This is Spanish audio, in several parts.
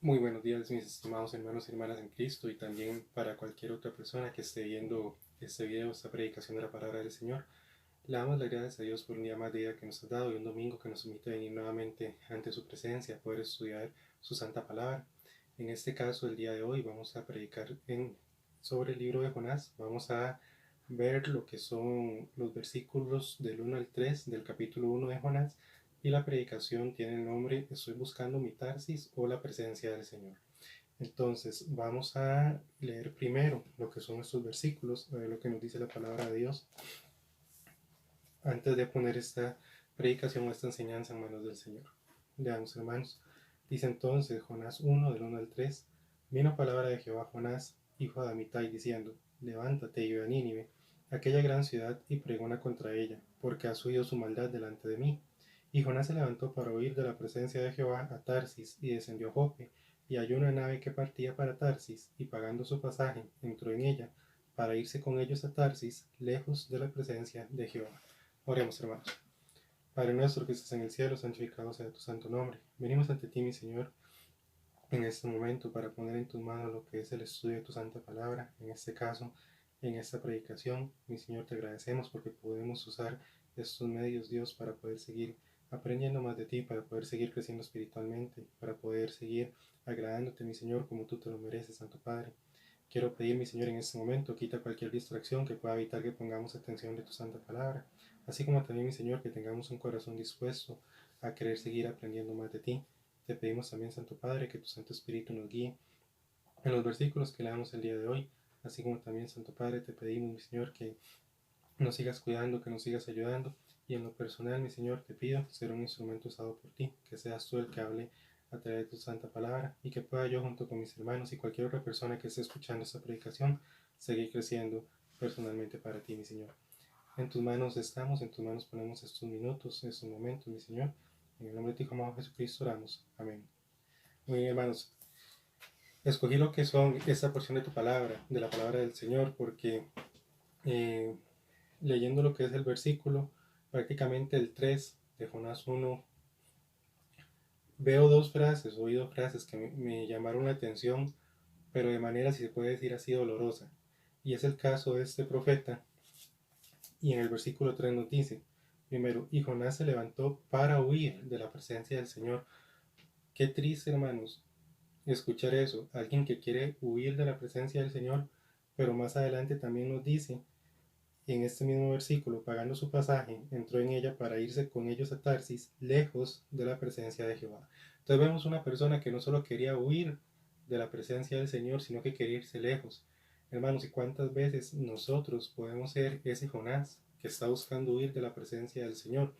Muy buenos días, mis estimados hermanos y hermanas en Cristo, y también para cualquier otra persona que esté viendo este video, esta predicación de la palabra del Señor. Le damos las gracias a Dios por un día más de vida que nos ha dado y un domingo que nos permite venir nuevamente ante su presencia, poder estudiar su santa palabra. En este caso, el día de hoy vamos a predicar sobre el libro de Jonás. Vamos a ver lo que son los versículos del 1 al 3 del capítulo 1 de Jonás, y la predicación tiene el nombre Estoy buscando mi Tarsis o la presencia del Señor. Entonces vamos a leer primero lo que son estos versículos, a ver lo que nos dice la palabra de Dios, antes de poner esta predicación o esta enseñanza en manos del Señor. Leamos, hermanos. Dice entonces Jonás 1, del 1 al 3, vino palabra de Jehová a Jonás, hijo de Amitai, diciendo, levántate y ve a Nínive, aquella gran ciudad, y pregona contra ella, porque ha subido su maldad delante de mí. Y Jonás se levantó para huir de la presencia de Jehová a Tarsis, y descendió a Jope, y halló una nave que partía para Tarsis, y pagando su pasaje, entró en ella, para irse con ellos a Tarsis, lejos de la presencia de Jehová. Oremos, hermanos. Padre nuestro que estás en el cielo, santificado sea tu santo nombre. Venimos ante ti, mi Señor, en este momento para poner en tus manos lo que es el estudio de tu santa palabra. En este caso, en esta predicación, mi Señor, te agradecemos porque podemos usar estos medios, Dios, para poder seguir aprendiendo más de ti, para poder seguir creciendo espiritualmente, para poder seguir agradándote, mi Señor, como tú te lo mereces, Santo Padre. Quiero pedir, mi Señor, en este momento, quita cualquier distracción que pueda evitar que pongamos atención de tu santa palabra, así como también, mi Señor, que tengamos un corazón dispuesto a querer seguir aprendiendo más de ti. Te pedimos también, Santo Padre, que tu Santo Espíritu nos guíe en los versículos que leamos el día de hoy, así como también, Santo Padre, te pedimos, mi Señor, que nos sigas cuidando, que nos sigas ayudando, y en lo personal, mi Señor, te pido ser un instrumento usado por ti, que seas tú el que hable a través de tu santa palabra, y que pueda yo, junto con mis hermanos y cualquier otra persona que esté escuchando esta predicación, seguir creciendo personalmente para ti, mi Señor. En tus manos estamos, en tus manos ponemos estos minutos, estos momentos, mi Señor. En el nombre de tu amado Jesucristo oramos. Amén. Muy bien, hermanos. Escogí lo que son esta porción de tu palabra, de la palabra del Señor, porque eh, leyendo lo que es el versículo, prácticamente el 3 de Jonás 1, veo oí dos frases que me llamaron la atención, pero de manera, si se puede decir así, dolorosa. Y es el caso de este profeta. Y en el versículo 3 nos dice, primero, y Jonás se levantó para huir de la presencia del Señor. Qué triste, hermanos, escuchar eso. Alguien que quiere huir de la presencia del Señor, pero más adelante también nos dice, en este mismo versículo, pagando su pasaje, entró en ella para irse con ellos a Tarsis, lejos de la presencia de Jehová. Entonces vemos una persona que no solo quería huir de la presencia del Señor, sino que quería irse lejos. Hermanos, ¿y cuántas veces nosotros podemos ser ese Jonás que está buscando huir de la presencia del Señor?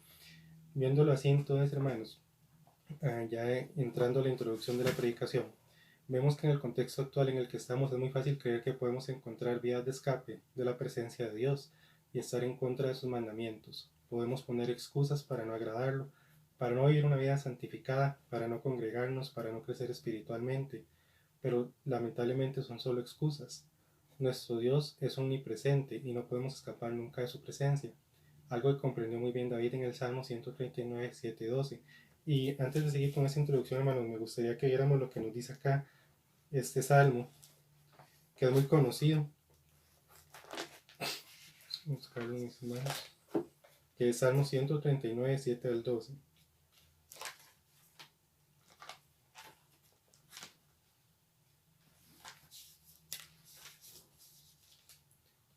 Viéndolo así, entonces, hermanos, ya entrando a la introducción de la predicación, vemos que en el contexto actual en el que estamos es muy fácil creer que podemos encontrar vías de escape de la presencia de Dios y estar en contra de sus mandamientos. Podemos poner excusas para no agradarlo, para no vivir una vida santificada, para no congregarnos, para no crecer espiritualmente, pero lamentablemente son solo excusas. Nuestro Dios es omnipresente y no podemos escapar nunca de su presencia, algo que comprendió muy bien David en el Salmo 139, 7, 12. Y antes de seguir con esta introducción, hermanos, me gustaría que viéramos lo que nos dice acá este salmo, que es muy conocido. Vamos a buscarlo en mis manos. Que es Salmo 139, 7 al 12.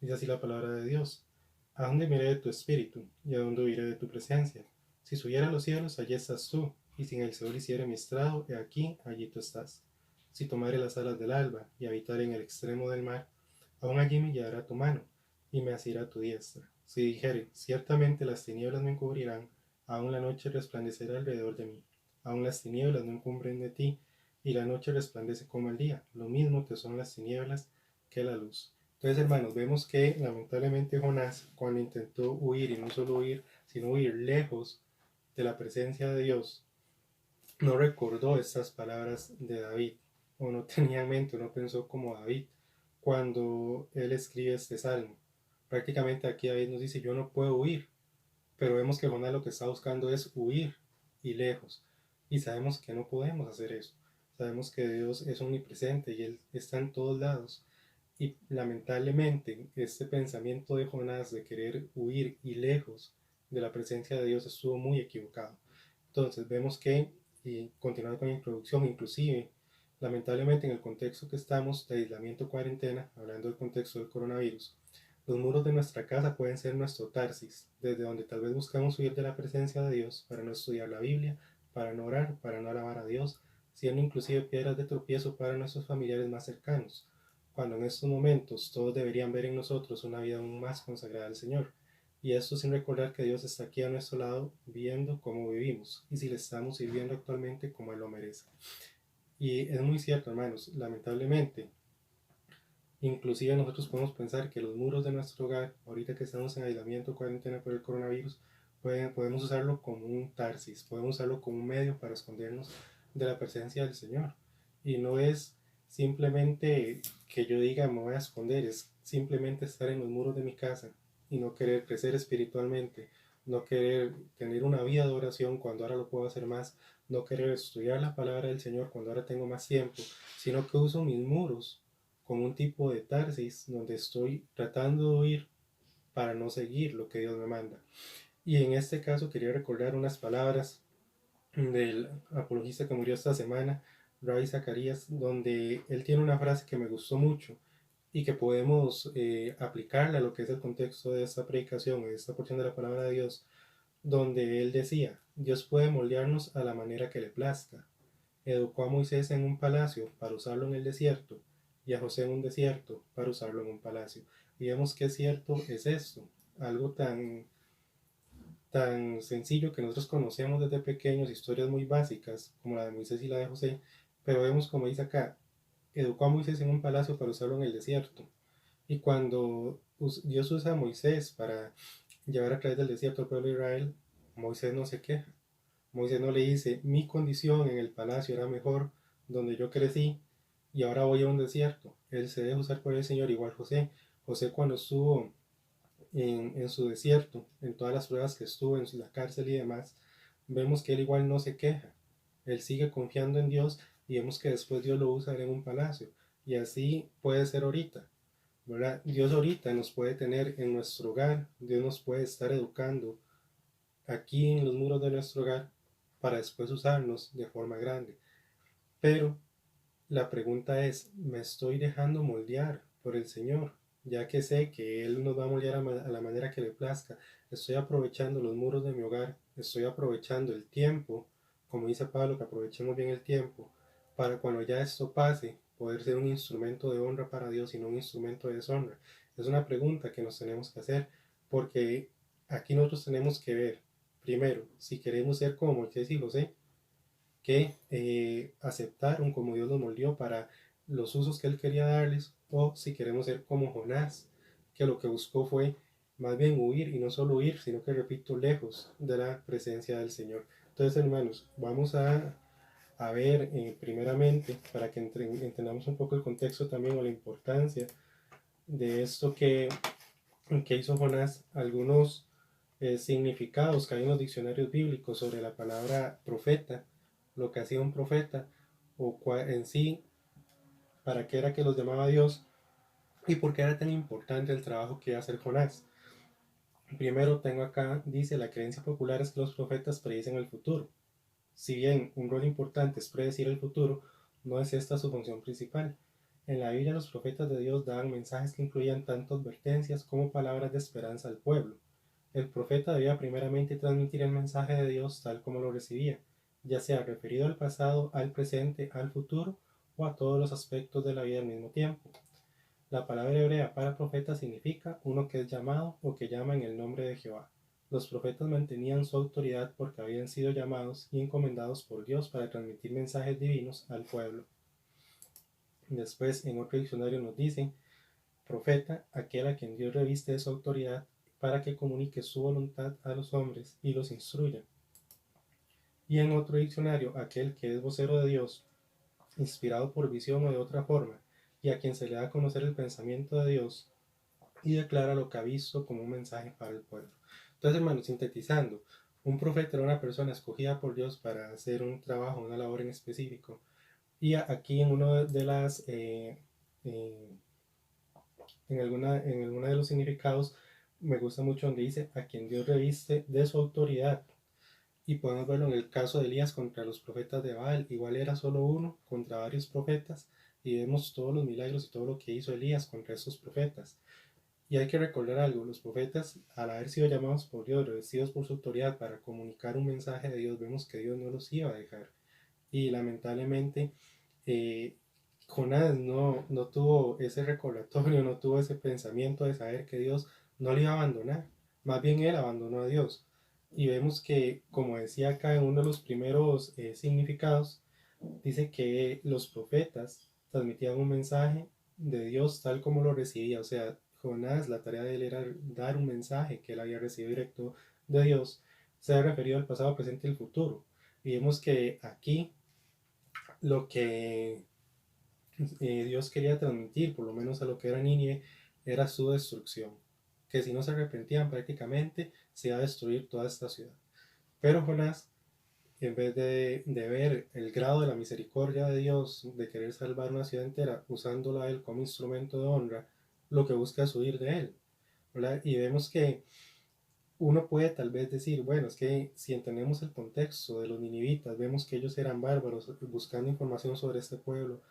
Dice así la palabra de Dios. ¿A dónde miré de tu espíritu? ¿Y a dónde huiré de tu presencia? Si subiera a los cielos, allí estás tú. Y si en el Seol hiciera mi estrado, he aquí, allí tú estás. Si tomare las alas del alba y habitare en el extremo del mar, aún allí me llevará tu mano y me asirá tu diestra. Si dijere, ciertamente las tinieblas me encubrirán, aún la noche resplandecerá alrededor de mí. Aún las tinieblas no encumbren de ti, y la noche resplandece como el día. Lo mismo te son las tinieblas que la luz. Entonces, hermanos, vemos que lamentablemente Jonás, cuando intentó huir, y no solo huir, sino huir lejos de la presencia de Dios, no recordó estas palabras de David, o no tenía en mente, o no pensó como David, cuando él escribe este salmo. Prácticamente aquí David nos dice, yo no puedo huir, pero vemos que Jonás lo que está buscando es huir y lejos, y sabemos que no podemos hacer eso. sabemos que Dios es omnipresente y Él está en todos lados. Y lamentablemente este pensamiento de Jonás de querer huir y lejos de la presencia de Dios estuvo muy equivocado. Entonces vemos que, y continuando con la introducción, inclusive lamentablemente en el contexto que estamos de aislamiento cuarentena, hablando del contexto del coronavirus, los muros de nuestra casa pueden ser nuestro Tarsis, desde donde tal vez buscamos huir de la presencia de Dios para no estudiar la Biblia, para no orar, para no alabar a Dios, siendo inclusive piedras de tropiezo para nuestros familiares más cercanos, cuando en estos momentos todos deberían ver en nosotros una vida aún más consagrada al Señor. Y esto sin recordar que Dios está aquí a nuestro lado viendo cómo vivimos y si le estamos sirviendo actualmente como Él lo merece. Y es muy cierto, hermanos, lamentablemente, inclusive nosotros podemos pensar que los muros de nuestro hogar, ahorita que estamos en aislamiento, cuarentena por el coronavirus, podemos usarlo como un Tarsis, podemos usarlo como un medio para escondernos de la presencia del Señor. Y no es simplemente que yo diga me voy a esconder, es simplemente estar en los muros de mi casa y no querer crecer espiritualmente, no querer tener una vida de oración cuando ahora lo puedo hacer más, no querer estudiar la palabra del Señor cuando ahora tengo más tiempo, sino que uso mis muros como un tipo de Tarsis donde estoy tratando de huir para no seguir lo que Dios me manda. Y en este caso quería recordar unas palabras del apologista que murió esta semana, Ravi Zacharias, donde él tiene una frase que me gustó mucho y que podemos aplicarla a lo que es el contexto de esta predicación, de esta porción de la palabra de Dios, donde él decía: Dios puede moldearnos a la manera que le plazca. Educó a Moisés en un palacio para usarlo en el desierto y a José en un desierto para usarlo en un palacio. Y vemos que cierto es esto, algo tan sencillo que nosotros conocemos desde pequeños, historias muy básicas como la de Moisés y la de José, pero vemos como dice acá: educó a Moisés en un palacio para usarlo en el desierto. Y cuando Dios usa a Moisés para llevar a través del desierto al pueblo de Israel, Moisés no se queja. Moisés no le dice: mi condición en el palacio era mejor donde yo crecí y ahora voy a un desierto. Él se deja usar por el Señor, igual José. José cuando estuvo en su desierto, en todas las pruebas que estuvo, en la cárcel y demás, vemos que él igual no se queja. Él sigue confiando en Dios y vemos que después Dios lo usa en un palacio. Y así puede ser ahorita, ¿verdad? Dios ahorita nos puede tener en nuestro hogar, Dios nos puede estar educando aquí en los muros de nuestro hogar para después usarnos de forma grande. Pero la pregunta es: ¿me estoy dejando moldear por el Señor? Ya que sé que Él nos va a moldear a la manera que le plazca. Estoy aprovechando los muros de mi hogar, estoy aprovechando el tiempo, como dice Pablo, que aprovechemos bien el tiempo, para cuando ya esto pase, poder ser un instrumento de honra para Dios y no un instrumento de deshonra. Es una pregunta que nos tenemos que hacer, porque aquí nosotros tenemos que ver, primero, si queremos ser como Moisés y José, que aceptaron como Dios los moldeó para los usos que Él quería darles, o si queremos ser como Jonás, que lo que buscó fue más bien huir, y no solo huir, sino que, repito, lejos de la presencia del Señor. Entonces, hermanos, vamos a ver primeramente, para que entendamos un poco el contexto también o la importancia de esto que hizo Jonás, algunos significados que hay en los diccionarios bíblicos sobre la palabra profeta, lo que hacía un profeta, o en sí, para qué era que los llamaba Dios y por qué era tan importante el trabajo que iba a hacer Jonás. Primero tengo acá, dice: la creencia popular es que los profetas predicen el futuro. Si bien un rol importante es predecir el futuro, no es esta su función principal. En la Biblia los profetas de Dios daban mensajes que incluían tanto advertencias como palabras de esperanza al pueblo. El profeta debía primeramente transmitir el mensaje de Dios tal como lo recibía, ya sea referido al pasado, al presente, al futuro o a todos los aspectos de la vida al mismo tiempo. La palabra hebrea para profeta significa uno que es llamado o que llama en el nombre de Jehová. Los profetas mantenían su autoridad porque habían sido llamados y encomendados por Dios para transmitir mensajes divinos al pueblo. Después, en otro diccionario nos dice: profeta, aquel a quien Dios reviste de su autoridad para que comunique su voluntad a los hombres y los instruya. Y en otro diccionario: aquel que es vocero de Dios, inspirado por visión o de otra forma, y a quien se le da a conocer el pensamiento de Dios y declara lo que ha visto como un mensaje para el pueblo. Entonces, hermanos, sintetizando, un profeta era una persona escogida por Dios para hacer un trabajo, una labor en específico, Y aquí en uno de las, en alguna de los significados, me gusta mucho donde dice a quien Dios reviste de su autoridad. Y podemos verlo en el caso de Elías contra los profetas de Baal. Igual era solo uno contra varios profetas. Y vemos todos los milagros y todo lo que hizo Elías contra esos profetas. Y hay que recordar algo, los profetas, al haber sido llamados por Dios, revestidos por su autoridad para comunicar un mensaje de Dios, vemos que Dios no los iba a dejar. Y lamentablemente, eh, Jonás no tuvo ese recordatorio, no tuvo ese pensamiento de saber que Dios no le iba a abandonar. Más bien él abandonó a Dios. Y vemos que, como decía acá en uno de los primeros significados, dice que los profetas transmitían un mensaje de Dios tal como lo recibía. O sea, Jonás, la tarea de él era dar un mensaje que él había recibido directo de Dios. Se ha referido al pasado, presente y el futuro. Y vemos que aquí lo que Dios quería transmitir, por lo menos a lo que era Nínive, era su destrucción. Que si no se arrepentían prácticamente, se iba a destruir toda esta ciudad. Pero Jonás, en vez de ver el grado de la misericordia de Dios, de querer salvar una ciudad entera, usándola a él como instrumento de honra, lo que busca es huir de él, ¿verdad? Y vemos que uno puede tal vez decir, bueno, es que si entendemos el contexto de los ninivitas, vemos que ellos eran bárbaros, buscando información sobre este pueblo,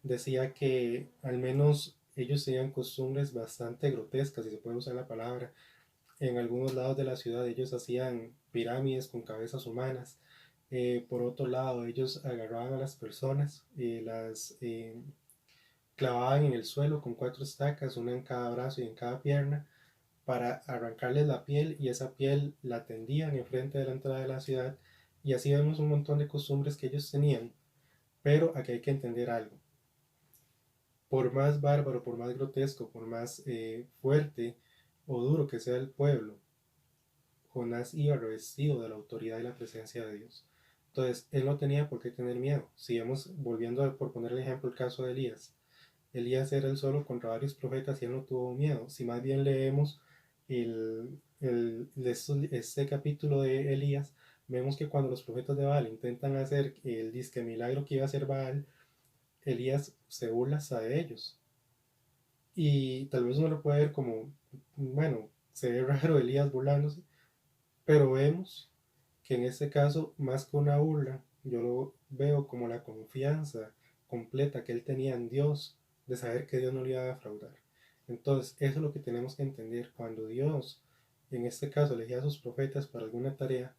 decía que al menos ellos tenían costumbres bastante grotescas, si se puede usar la palabra. En algunos lados de la ciudad ellos hacían pirámides con cabezas humanas. Por otro lado, ellos agarraban a las personas y las clavaban en el suelo con 4 estacas, una en cada brazo y en cada pierna, para arrancarles la piel, y esa piel la tendían enfrente de la entrada de la ciudad. Y así vemos un montón de costumbres que ellos tenían. Pero aquí hay que entender algo. Por más bárbaro, por más grotesco, por más fuerte o duro que sea el pueblo, Jonás iba revestido de la autoridad y la presencia de Dios. Entonces, él no tenía por qué tener miedo. Si vemos, volviendo por poner el ejemplo, el caso de Elías. Elías era el solo contra varios profetas y él no tuvo miedo. Si más bien leemos este capítulo de Elías, vemos que cuando los profetas de Baal intentan hacer el disque milagro que iba a hacer Baal, Elías se burla hasta de ellos. Y tal vez uno lo puede ver como, bueno, se ve raro Elías burlándose, pero vemos que en este caso, más que una burla, yo lo veo como la confianza completa que él tenía en Dios, de saber que Dios no le iba a defraudar. Entonces, eso es lo que tenemos que entender. Cuando Dios, en este caso, elegía a sus profetas para alguna tarea,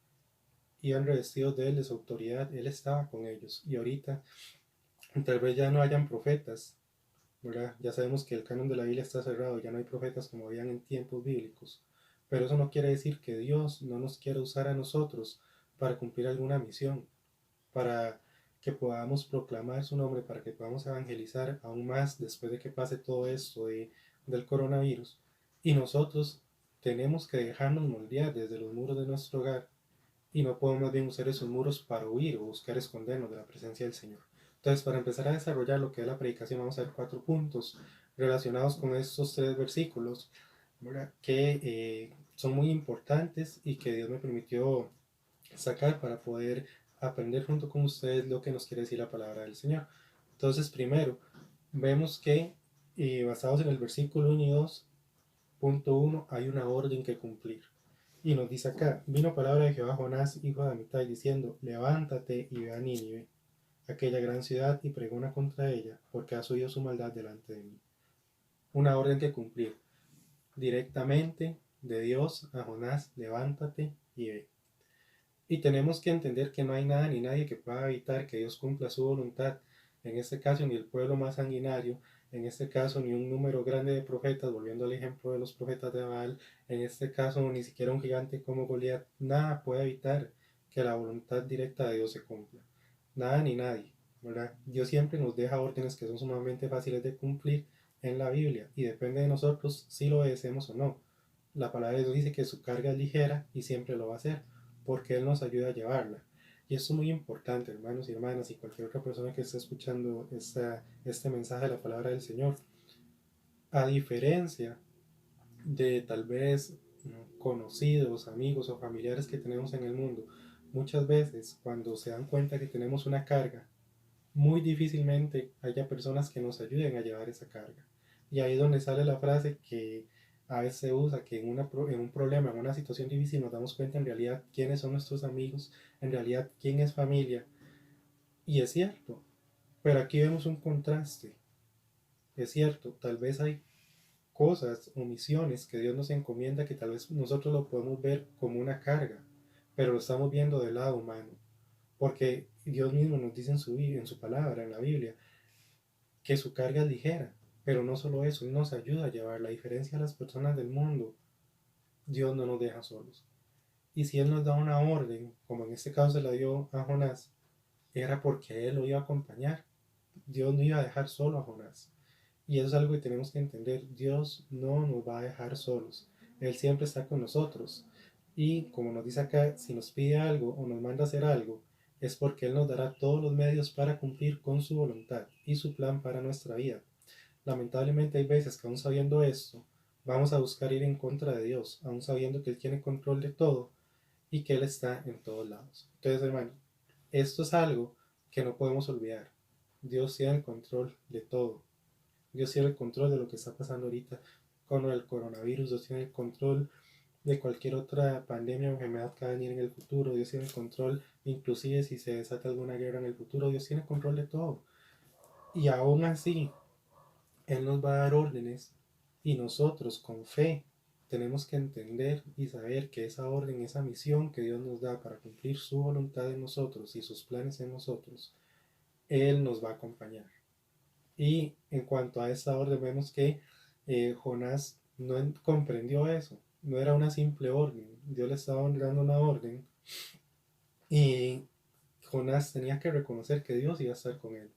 iban revestidos de él, de su autoridad, él estaba con ellos. Y ahorita, tal vez ya no hayan profetas, ¿verdad? Ya sabemos que el canon de la Biblia está cerrado, ya no hay profetas como habían en tiempos bíblicos, pero eso no quiere decir que Dios no nos quiera usar a nosotros para cumplir alguna misión, para que podamos proclamar su nombre, para que podamos evangelizar aún más después de que pase todo esto del coronavirus. Y nosotros tenemos que dejarnos moldear desde los muros de nuestro hogar, y no podemos más bien usar esos muros para huir o buscar escondernos de la presencia del Señor. Entonces, para empezar a desarrollar lo que es la predicación, vamos a ver 4 puntos relacionados con estos 3 versículos, ¿verdad? Que son muy importantes y que Dios me permitió sacar para poder aprender junto con ustedes lo que nos quiere decir la palabra del Señor. Entonces, primero, vemos que basados en el versículo 1 y 2, punto 1, hay una orden que cumplir. Y nos dice acá, vino palabra de Jehová a Jonás, hijo de Amitai, diciendo, levántate y ve a Nínive, aquella gran ciudad, y pregona contra ella, porque has oído su maldad delante de mí. Una orden que cumplir. Directamente de Dios a Jonás, levántate y ve. Y tenemos que entender que no hay nada ni nadie que pueda evitar que Dios cumpla su voluntad. En este caso, ni el pueblo más sanguinario, en este caso, ni un número grande de profetas, volviendo al ejemplo de los profetas de Baal, en este caso, ni siquiera un gigante como Goliat, nada puede evitar que la voluntad directa de Dios se cumpla. Nada ni nadie, ¿verdad? Dios siempre nos deja órdenes que son sumamente fáciles de cumplir en la Biblia, y depende de nosotros si lo obedecemos o no. La palabra de Dios dice que su carga es ligera y siempre lo va a hacer, porque Él nos ayuda a llevarla. Y esto es muy importante, hermanos y hermanas, y cualquier otra persona que esté escuchando este mensaje de la palabra del Señor. A diferencia de tal vez conocidos, amigos o familiares que tenemos en el mundo, muchas veces cuando se dan cuenta que tenemos una carga muy difícilmente haya personas que nos ayuden a llevar esa carga. Y ahí es donde sale la frase que a veces se usa, que en un problema, en una situación difícil nos damos cuenta en realidad quiénes son nuestros amigos, en realidad quién es familia. Y es cierto, pero aquí vemos un contraste. Es cierto, tal vez hay cosas o misiones que Dios nos encomienda que tal vez nosotros lo podemos ver como una carga, pero lo estamos viendo del lado humano. Porque Dios mismo nos dice en su palabra, en la Biblia, que su carga es ligera. Pero no solo eso, Él nos ayuda a llevar. La diferencia a las personas del mundo, Dios no nos deja solos. Y si Él nos da una orden, como en este caso se la dio a Jonás, era porque Él lo iba a acompañar. Dios no iba a dejar solo a Jonás. Y eso es algo que tenemos que entender. Dios no nos va a dejar solos. Él siempre está con nosotros. Y como nos dice acá, si nos pide algo o nos manda a hacer algo, es porque Él nos dará todos los medios para cumplir con su voluntad y su plan para nuestra vida. Lamentablemente hay veces que aún sabiendo esto, vamos a buscar ir en contra de Dios, aún sabiendo que Él tiene control de todo y que Él está en todos lados. Entonces, hermano, esto es algo que no podemos olvidar. Dios tiene el control de todo. Dios tiene el control de lo que está pasando ahorita con el coronavirus. Dios tiene el control de cualquier otra pandemia o enfermedad que va a venir en el futuro. Dios tiene el control, inclusive si se desata alguna guerra en el futuro. Dios tiene el control de todo. Y aún así, Él nos va a dar órdenes y nosotros con fe tenemos que entender y saber que esa orden, esa misión que Dios nos da para cumplir su voluntad en nosotros y sus planes en nosotros, Él nos va a acompañar. Y en cuanto a esa orden, vemos que Jonás no comprendió eso. No era una simple orden. Dios le estaba dando una orden y Jonás tenía que reconocer que Dios iba a estar con él.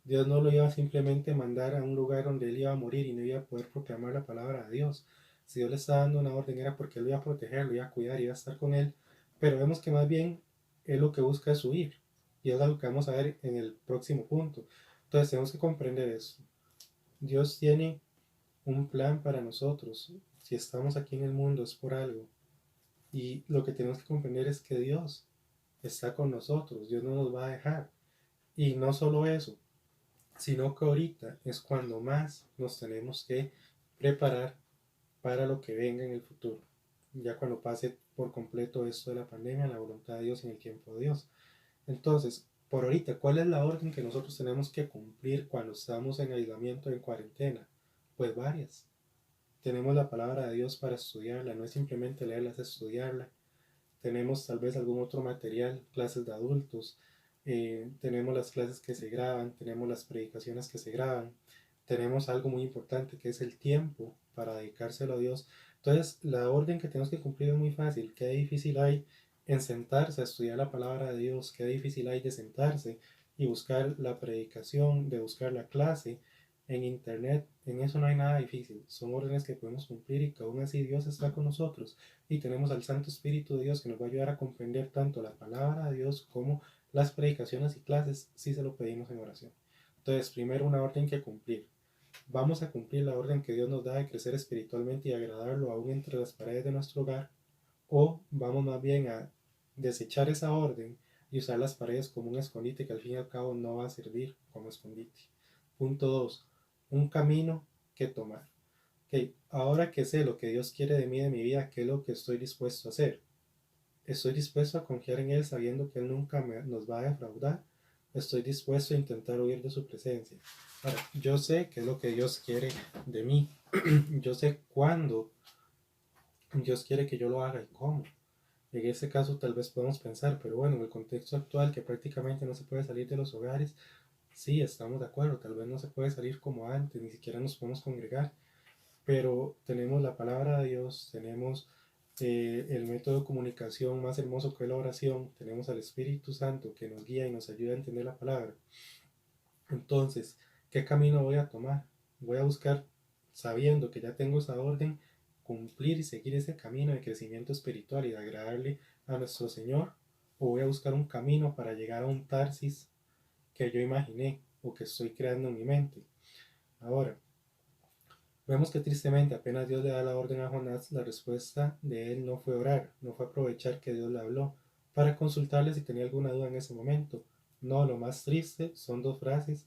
Dios no lo iba a simplemente mandar a un lugar donde él iba a morir y no iba a poder proclamar la palabra de Dios. Si Dios le estaba dando una orden era porque él lo iba a proteger, lo iba a cuidar, iba a estar con él. Pero vemos que más bien él lo que busca es huir. Y es algo que vamos a ver en el próximo punto. Entonces tenemos que comprender eso. Dios tiene un plan para nosotros. Si estamos aquí en el mundo es por algo. Y lo que tenemos que comprender es que Dios está con nosotros. Dios no nos va a dejar. Y no solo eso, sino que ahorita es cuando más nos tenemos que preparar para lo que venga en el futuro. Ya cuando pase por completo esto de la pandemia, la voluntad de Dios en el tiempo de Dios. Entonces, por ahorita, ¿cuál es la orden que nosotros tenemos que cumplir cuando estamos en aislamiento, en cuarentena? Pues varias. Tenemos la palabra de Dios para estudiarla, no es simplemente leerla, es estudiarla. Tenemos tal vez algún otro material, clases de adultos, tenemos las clases que se graban, tenemos las predicaciones que se graban, tenemos algo muy importante que es el tiempo para dedicárselo a Dios. Entonces, la orden que tenemos que cumplir es muy fácil. Qué difícil hay en sentarse a estudiar la palabra de Dios, qué difícil hay de sentarse y buscar la predicación, de buscar la clase en internet. En eso no hay nada difícil, son órdenes que podemos cumplir y que aún así Dios está con nosotros y tenemos al Santo Espíritu de Dios que nos va a ayudar a comprender tanto la palabra de Dios como las predicaciones y clases si se lo pedimos en oración. Entonces, primero una orden que cumplir. Vamos a cumplir la orden que Dios nos da de crecer espiritualmente y agradarlo aún entre las paredes de nuestro hogar, o vamos más bien a desechar esa orden y usar las paredes como un escondite que al fin y al cabo no va a servir como escondite. Punto 2. Un camino que tomar. Ok, ahora que sé lo que Dios quiere de mí, de mi vida, ¿qué es lo que estoy dispuesto a hacer? ¿Estoy dispuesto a confiar en Él sabiendo que Él nunca nos va a defraudar? ¿Estoy dispuesto a intentar huir de su presencia? Ahora, yo sé qué es lo que Dios quiere de mí. Yo sé cuándo Dios quiere que yo lo haga y cómo. En este caso tal vez podemos pensar, pero bueno, en el contexto actual que prácticamente no se puede salir de los hogares, sí, estamos de acuerdo, tal vez no se puede salir como antes, ni siquiera nos podemos congregar, pero tenemos la palabra de Dios, tenemos el método de comunicación más hermoso que es la oración, tenemos al Espíritu Santo que nos guía y nos ayuda a entender la palabra. Entonces, ¿qué camino voy a tomar? Voy a buscar, sabiendo que ya tengo esa orden, cumplir y seguir ese camino de crecimiento espiritual y de agradarle a nuestro Señor, o voy a buscar un camino para llegar a un Tarsis que yo imaginé o que estoy creando en mi mente. Ahora, vemos que tristemente apenas Dios le da la orden a Jonás, la respuesta de él no fue orar, no fue aprovechar que Dios le habló para consultarle si tenía alguna duda en ese momento. No, lo más triste son dos frases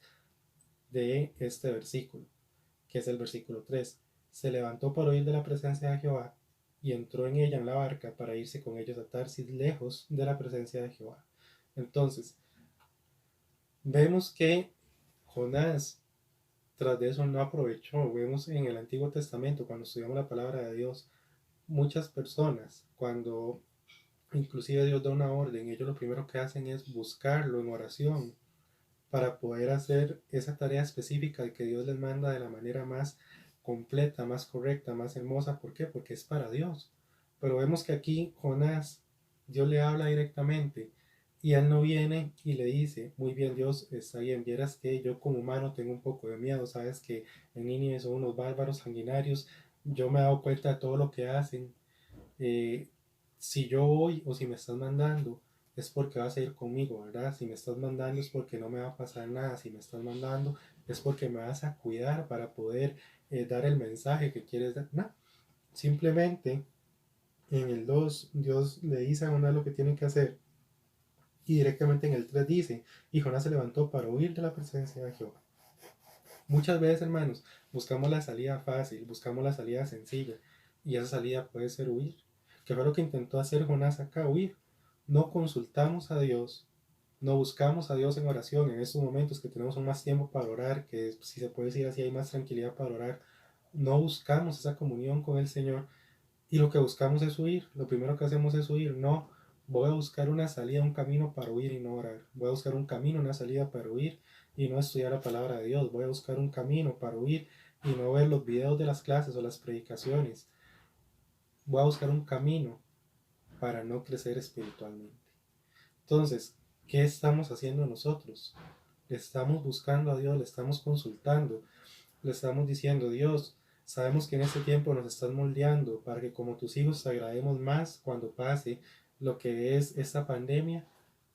de este versículo, que es el versículo 3. Se levantó para huir de la presencia de Jehová y entró en ella en la barca para irse con ellos a Tarsis, lejos de la presencia de Jehová. Entonces, vemos que Jonás, tras de eso, no aprovechó. Vemos en el Antiguo Testamento, cuando estudiamos la palabra de Dios, muchas personas, cuando inclusive Dios da una orden, ellos lo primero que hacen es buscarlo en oración para poder hacer esa tarea específica que Dios les manda de la manera más completa, más correcta, más hermosa. ¿Por qué? Porque es para Dios. Pero vemos que aquí Jonás, Dios le habla directamente y él no viene y le dice, muy bien Dios, está bien, vieras que yo como humano tengo un poco de miedo, sabes que en Nínive son unos bárbaros sanguinarios, yo me he dado cuenta de todo lo que hacen, eh, si yo voy o si me estás mandando es porque vas a ir conmigo, ¿verdad? Si me estás mandando es porque no me va a pasar nada, si me estás mandando es porque me vas a cuidar para poder dar el mensaje que quieres dar. No, simplemente en el 2 Dios le dice a Jonás lo que tiene que hacer y directamente en el 3 dice, y Jonás se levantó para huir de la presencia de Jehová. Muchas veces, hermanos, buscamos la salida fácil, buscamos la salida sencilla, y esa salida puede ser huir. ¿Qué fue lo que intentó hacer Jonás acá? Huir. No consultamos a Dios, no buscamos a Dios en oración en estos momentos que tenemos más tiempo para orar, que si se puede decir así hay más tranquilidad para orar. No buscamos esa comunión con el Señor y lo que buscamos es huir. Lo primero que hacemos es huir. No, voy a buscar una salida, un camino para huir y no orar. Voy a buscar un camino, una salida para huir y no estudiar la palabra de Dios. Voy a buscar un camino para huir y no ver los videos de las clases o las predicaciones. Voy a buscar un camino para no crecer espiritualmente. Entonces, ¿qué estamos haciendo nosotros? Le estamos buscando a Dios, le estamos consultando, le estamos diciendo, Dios, sabemos que en este tiempo nos estás moldeando para que como tus hijos te agrademos más cuando pase lo que es esta pandemia,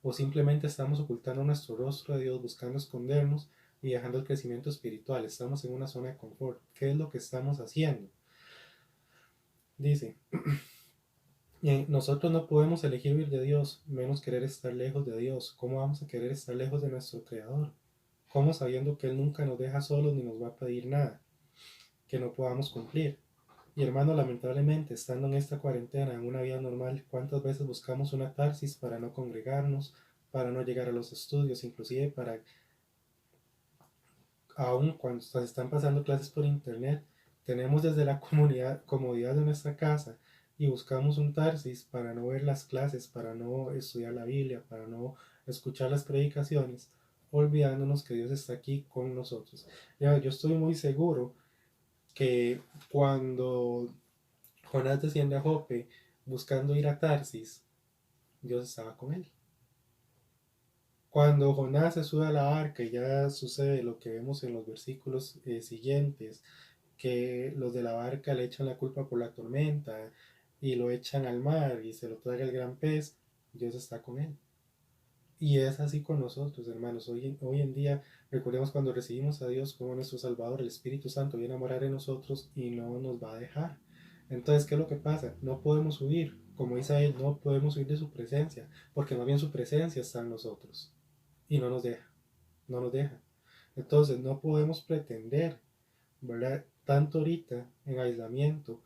o simplemente estamos ocultando nuestro rostro de Dios, buscando escondernos y dejando el crecimiento espiritual. Estamos en una zona de confort. ¿Qué es lo que estamos haciendo? Dice, nosotros no podemos elegir huir de Dios, menos querer estar lejos de Dios. ¿Cómo vamos a querer estar lejos de nuestro Creador? ¿Cómo sabiendo que Él nunca nos deja solos ni nos va a pedir nada que no podamos cumplir? Y hermano, lamentablemente, estando en esta cuarentena, en una vida normal, ¿cuántas veces buscamos una tarsis para no congregarnos, para no llegar a los estudios, inclusive para, aún cuando se están pasando clases por internet, tenemos desde la comodidad de nuestra casa y buscamos un tarsis para no ver las clases, para no estudiar la Biblia, para no escuchar las predicaciones, olvidándonos que Dios está aquí con nosotros. Ya, yo estoy muy seguro que cuando Jonás desciende a Jope buscando ir a Tarsis, Dios estaba con él. Cuando Jonás se sube a la barca y ya sucede lo que vemos en los versículos siguientes, que los de la barca le echan la culpa por la tormenta y lo echan al mar y se lo traga el gran pez, Dios está con él. Y es así con nosotros, hermanos. Hoy en día, recordemos cuando recibimos a Dios como nuestro Salvador, el Espíritu Santo viene a morar en nosotros y no nos va a dejar. Entonces, ¿qué es lo que pasa? No podemos huir, como dice él, no podemos huir de su presencia, porque más bien su presencia está en nosotros y no nos deja, no nos deja. Entonces, no podemos pretender, ¿verdad? Tanto ahorita en aislamiento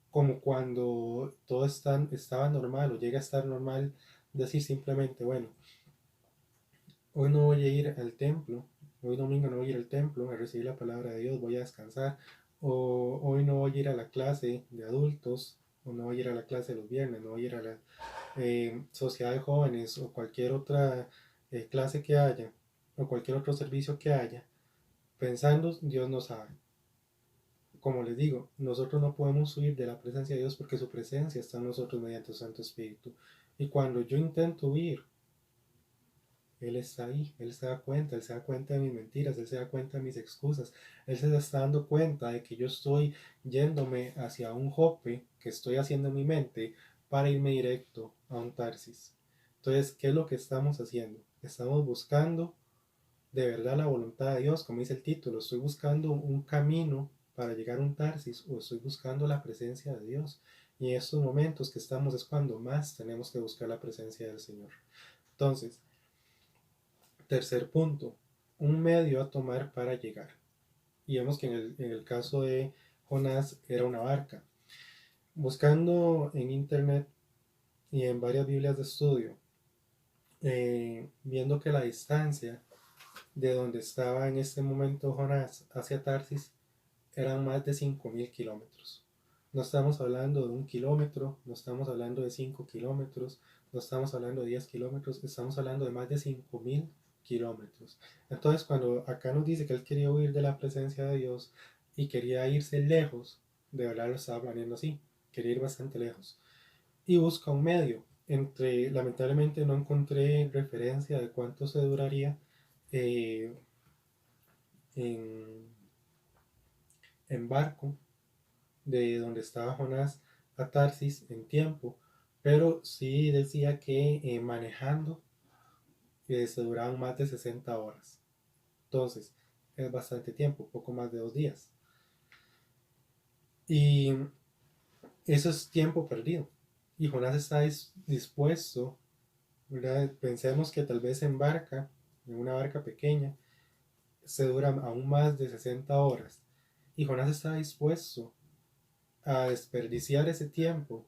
como cuando todo estaba normal o llega a estar normal, decir simplemente, bueno, hoy no voy a ir al templo, hoy domingo no voy a ir al templo a recibir la palabra de Dios, voy a descansar, o hoy no voy a ir a la clase de adultos, o no voy a ir a la clase de los viernes, no voy a ir a la sociedad de jóvenes o cualquier otra clase que haya, o cualquier otro servicio que haya, pensando, Dios no sabe. Como les digo, nosotros no podemos huir de la presencia de Dios porque su presencia está en nosotros mediante su Santo Espíritu. Y cuando yo intento huir, Él está ahí, Él se da cuenta, Él se da cuenta de mis mentiras, Él se da cuenta de mis excusas, Él se está dando cuenta de que yo estoy yéndome hacia un Jope que estoy haciendo en mi mente para irme directo a un Tarsis. Entonces, ¿qué es lo que estamos haciendo? Estamos buscando de verdad la voluntad de Dios, como dice el título, estoy buscando un camino para llegar a un Tarsis o estoy buscando la presencia de Dios. Y en estos momentos que estamos es cuando más tenemos que buscar la presencia del Señor. Entonces, Tercer punto, un medio a tomar para llegar. Y vemos que en el caso de Jonás era una barca. Buscando en internet y en varias Biblias de estudio, viendo que la distancia de donde estaba en este momento Jonás hacia Tarsis eran más de 5.000 kilómetros. No estamos hablando de 1 kilómetro, no estamos hablando de 5 kilómetros, no estamos hablando de 10 kilómetros, estamos hablando de más de 5.000 kilómetros. Entonces, cuando acá nos dice que él quería huir de la presencia de Dios y quería irse lejos, de verdad lo estaba planeando así, quería ir bastante lejos. Y busca un medio. Lamentablemente no encontré referencia de cuánto se duraría eh, en, en barco de donde estaba Jonás a Tarsis en tiempo, pero sí decía que manejando se duraban más de 60 horas. Entonces, es bastante tiempo, poco más de 2 días. Y eso es tiempo perdido. Y Jonás está dispuesto, ¿verdad? Pensemos que tal vez en una barca pequeña, se dura aún más de 60 horas. Y Jonás está dispuesto a desperdiciar ese tiempo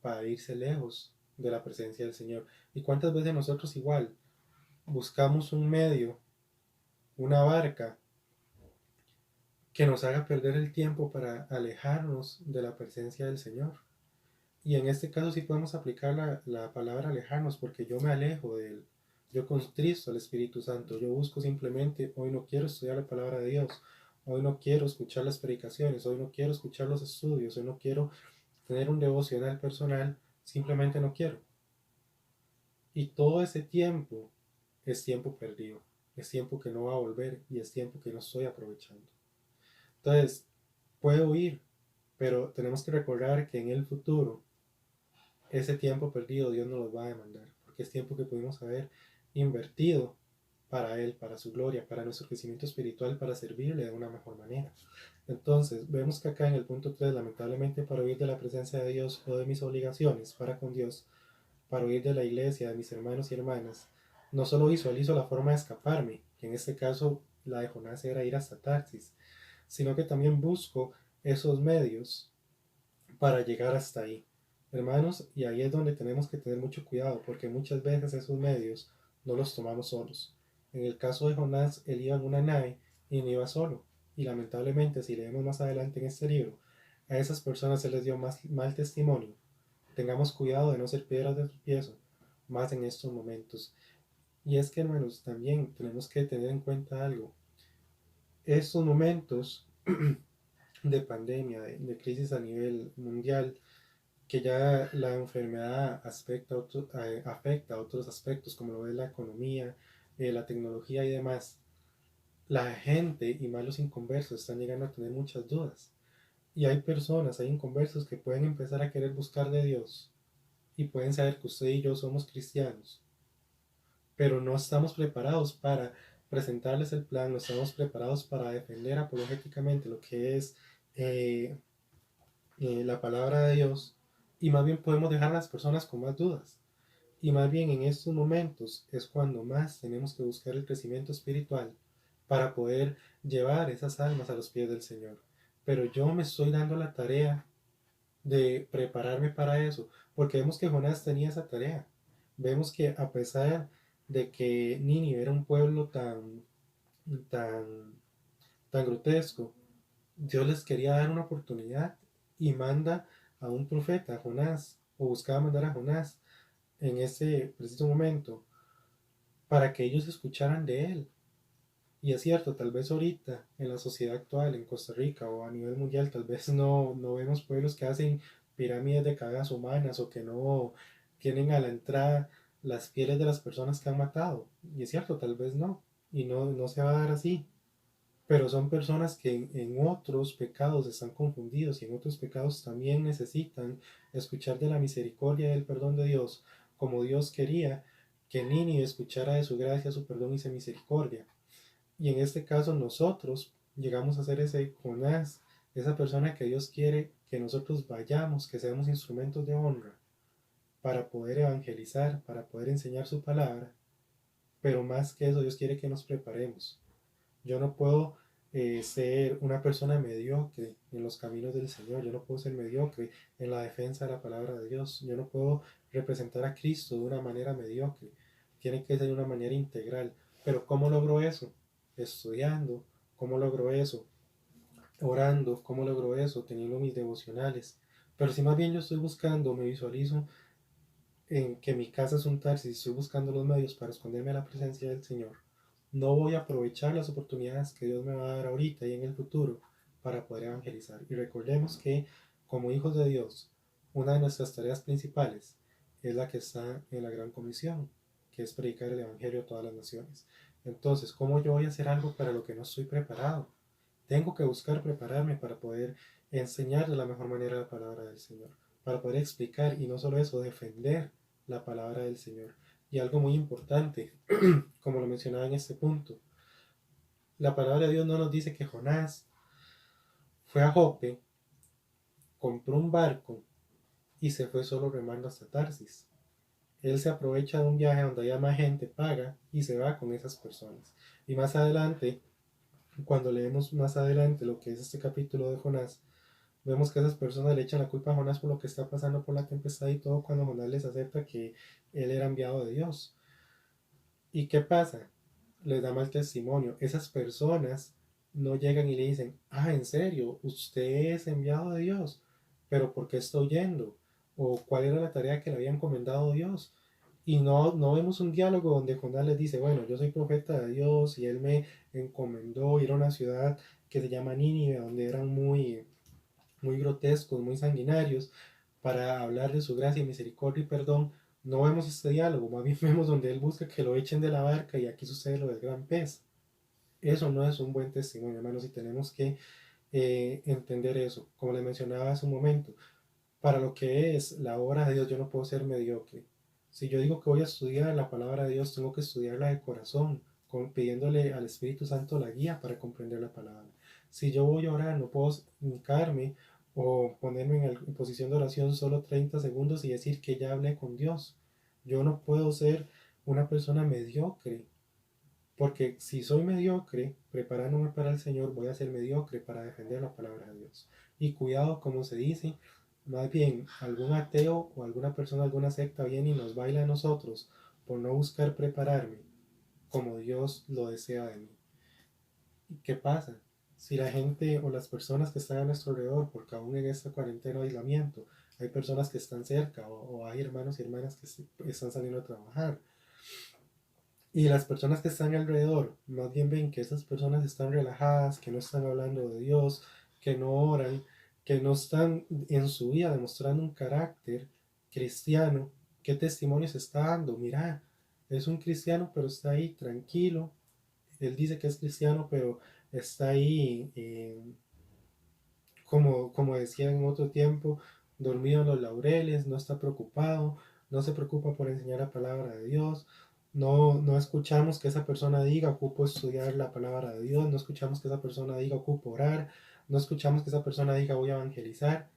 para irse lejos de la presencia del Señor. ¿Y cuántas veces nosotros igual buscamos un medio, una barca, que nos haga perder el tiempo para alejarnos de la presencia del Señor? Y en este caso sí podemos aplicar la palabra alejarnos, porque yo me alejo de Él. Yo contristo al Espíritu Santo. Yo busco simplemente, hoy no quiero estudiar la palabra de Dios. Hoy no quiero escuchar las predicaciones. Hoy no quiero escuchar los estudios. Hoy no quiero tener un devocional personal. Simplemente no quiero. Y todo ese tiempo es tiempo perdido. Es tiempo que no va a volver y es tiempo que no estoy aprovechando. Entonces, puedo ir, pero tenemos que recordar que en el futuro ese tiempo perdido Dios nos lo va a demandar, porque es tiempo que pudimos haber invertido para Él, para su gloria, para nuestro crecimiento espiritual, para servirle de una mejor manera. Entonces, vemos que acá en el punto 3, lamentablemente para huir de la presencia de Dios o de mis obligaciones para con Dios, para huir de la iglesia, de mis hermanos y hermanas, no solo visualizo la forma de escaparme, que en este caso la de Jonás era ir hasta Tarsis, sino que también busco esos medios para llegar hasta ahí. Hermanos, y ahí es donde tenemos que tener mucho cuidado, porque muchas veces esos medios no los tomamos solos. En el caso de Jonás, él iba en una nave y no iba solo. Y lamentablemente, si leemos más adelante en este libro, a esas personas se les dio mal testimonio. Tengamos cuidado de no ser piedras de tropiezo, más en estos momentos. Y es que, hermanos, también tenemos que tener en cuenta algo. Estos momentos de pandemia, de crisis a nivel mundial, que ya la enfermedad afecta a otros aspectos, como lo es la economía, la tecnología y demás. La gente y más los inconversos están llegando a tener muchas dudas. Y hay inconversos que pueden empezar a querer buscar de Dios y pueden saber que usted y yo somos cristianos, pero no estamos preparados para presentarles el plan, no estamos preparados para defender apologéticamente lo que es eh, la palabra de Dios, y más bien podemos dejar a las personas con más dudas. Y más bien en estos momentos es cuando más tenemos que buscar el crecimiento espiritual para poder llevar esas almas a los pies del Señor. Pero yo me estoy dando la tarea de prepararme para eso, porque vemos que Jonás tenía esa tarea. Vemos que a pesar de que Nínive era un pueblo tan, tan grotesco, Dios les quería dar una oportunidad y manda a un profeta, a Jonás, o buscaba mandar a Jonás en ese preciso momento para que ellos escucharan de él. Y es cierto, tal vez ahorita en la sociedad actual, en Costa Rica o a nivel mundial, tal vez no vemos pueblos que hacen pirámides de cagas humanas o que no tienen a la entrada las pieles de las personas que han matado. Y es cierto, tal vez no. Y no se va a dar así. Pero son personas que en otros pecados están confundidos y en otros pecados también necesitan escuchar de la misericordia y del perdón de Dios, como Dios quería que Nínive escuchara de su gracia, su perdón y su misericordia. Y en este caso nosotros llegamos a ser ese Jonás, esa persona que Dios quiere que nosotros vayamos, que seamos instrumentos de honra para poder evangelizar, para poder enseñar su palabra pero más que eso, Dios quiere que nos preparemos. Yo no puedo ser una persona mediocre en los caminos del Señor. Yo no puedo ser mediocre en la defensa de la palabra de Dios. Yo no puedo representar a Cristo de una manera mediocre. Tiene que ser de una manera integral. Pero ¿cómo logro eso? Estudiando. ¿Cómo logro eso? Orando. ¿Cómo logro eso? Teniendo mis devocionales. Pero si más bien yo estoy buscando, me visualizo en que mi casa es un Tarsis, estoy buscando los medios para esconderme a la presencia del Señor, no voy a aprovechar las oportunidades que Dios me va a dar ahorita y en el futuro para poder evangelizar. Y recordemos que como hijos de Dios, una de nuestras tareas principales es la que está en la Gran Comisión, que es predicar el Evangelio a todas las naciones. Entonces, ¿cómo yo voy a hacer algo para lo que no estoy preparado? Tengo que buscar prepararme para poder enseñar de la mejor manera la palabra del Señor, para poder explicar y no solo eso, defender la palabra del Señor. Y algo muy importante, como lo mencionaba en este punto, la palabra de Dios no nos dice que Jonás fue a Jope, compró un barco y se fue solo remando hasta Tarsis. Él se aprovecha de un viaje donde haya más gente, paga y se va con esas personas. Y más adelante, cuando leemos más adelante lo que es este capítulo de Jonás, vemos que esas personas le echan la culpa a Jonás por lo que está pasando por la tempestad y todo cuando Jonás les acepta que él era enviado de Dios. ¿Y qué pasa? Les da mal testimonio. Esas personas no llegan y le dicen, ah, en serio, usted es enviado de Dios, pero ¿por qué está huyendo? ¿O cuál era la tarea que le había encomendado Dios? Y no vemos un diálogo donde Jonás les dice, bueno, yo soy profeta de Dios y él me encomendó ir a una ciudad que se llama Nínive, donde eran muy grotescos, muy sanguinarios, para hablar de su gracia y misericordia y perdón. No vemos este diálogo, más bien vemos donde él busca que lo echen de la barca y aquí sucede lo del gran pez. Eso no es un buen testimonio, hermanos, y tenemos que entender eso. Como le mencionaba hace un momento, para lo que es la obra de Dios, yo no puedo ser mediocre. Si yo digo que voy a estudiar la palabra de Dios, tengo que estudiarla de corazón, pidiéndole al Espíritu Santo la guía para comprender la palabra. Si yo voy a orar, no puedo hincarme o ponerme en posición de oración solo 30 segundos y decir que ya hablé con Dios. Yo no puedo ser una persona mediocre, porque si soy mediocre preparándome para el Señor, voy a ser mediocre para defender la palabra de Dios. Y cuidado, como se dice, más bien algún ateo o alguna persona, alguna secta viene y nos baila a nosotros por no buscar prepararme como Dios lo desea de mí. ¿Y qué pasa? Si la gente o las personas que están a nuestro alrededor, porque aún en esta cuarentena o aislamiento, hay personas que están cerca o hay hermanos y hermanas que están saliendo a trabajar, y las personas que están alrededor más bien ven que esas personas están relajadas, que no están hablando de Dios, que no oran, que no están en su vida demostrando un carácter cristiano. ¿Qué testimonio se está dando? Mira, es un cristiano pero está ahí tranquilo. Él dice que es cristiano pero está ahí, como decía en otro tiempo, dormido en los laureles, no está preocupado, no se preocupa por enseñar la palabra de Dios. No escuchamos que esa persona diga ocupo estudiar la palabra de Dios, no escuchamos que esa persona diga ocupo orar, no escuchamos que esa persona diga voy a evangelizar.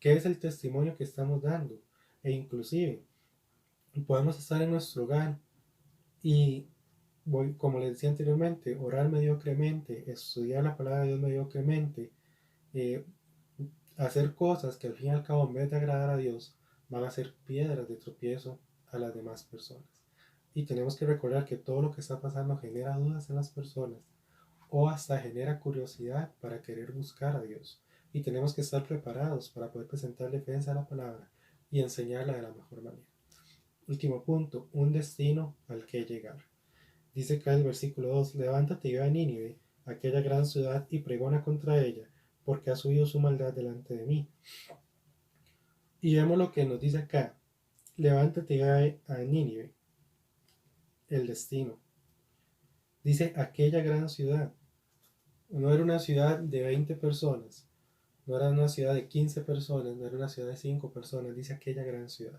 ¿Qué es el testimonio que estamos dando? E inclusive podemos estar en nuestro hogar y, como les decía anteriormente, orar mediocremente, estudiar la palabra de Dios mediocremente, eh, hacer cosas que al fin y al cabo en vez de agradar a Dios van a ser piedras de tropiezo a las demás personas. Y tenemos que recordar que todo lo que está pasando genera dudas en las personas o hasta genera curiosidad para querer buscar a Dios. Y tenemos que estar preparados para poder presentar defensa a la palabra y enseñarla de la mejor manera. Último punto, un destino al que llegar. Dice acá el versículo 2, levántate y ve a Nínive, aquella gran ciudad, y pregona contra ella, porque ha subido su maldad delante de mí. Y vemos lo que nos dice acá, levántate y ve a Nínive, el destino. Dice aquella gran ciudad. No era una ciudad de 20 personas, no era una ciudad de 15 personas, no era una ciudad de 5 personas, dice aquella gran ciudad.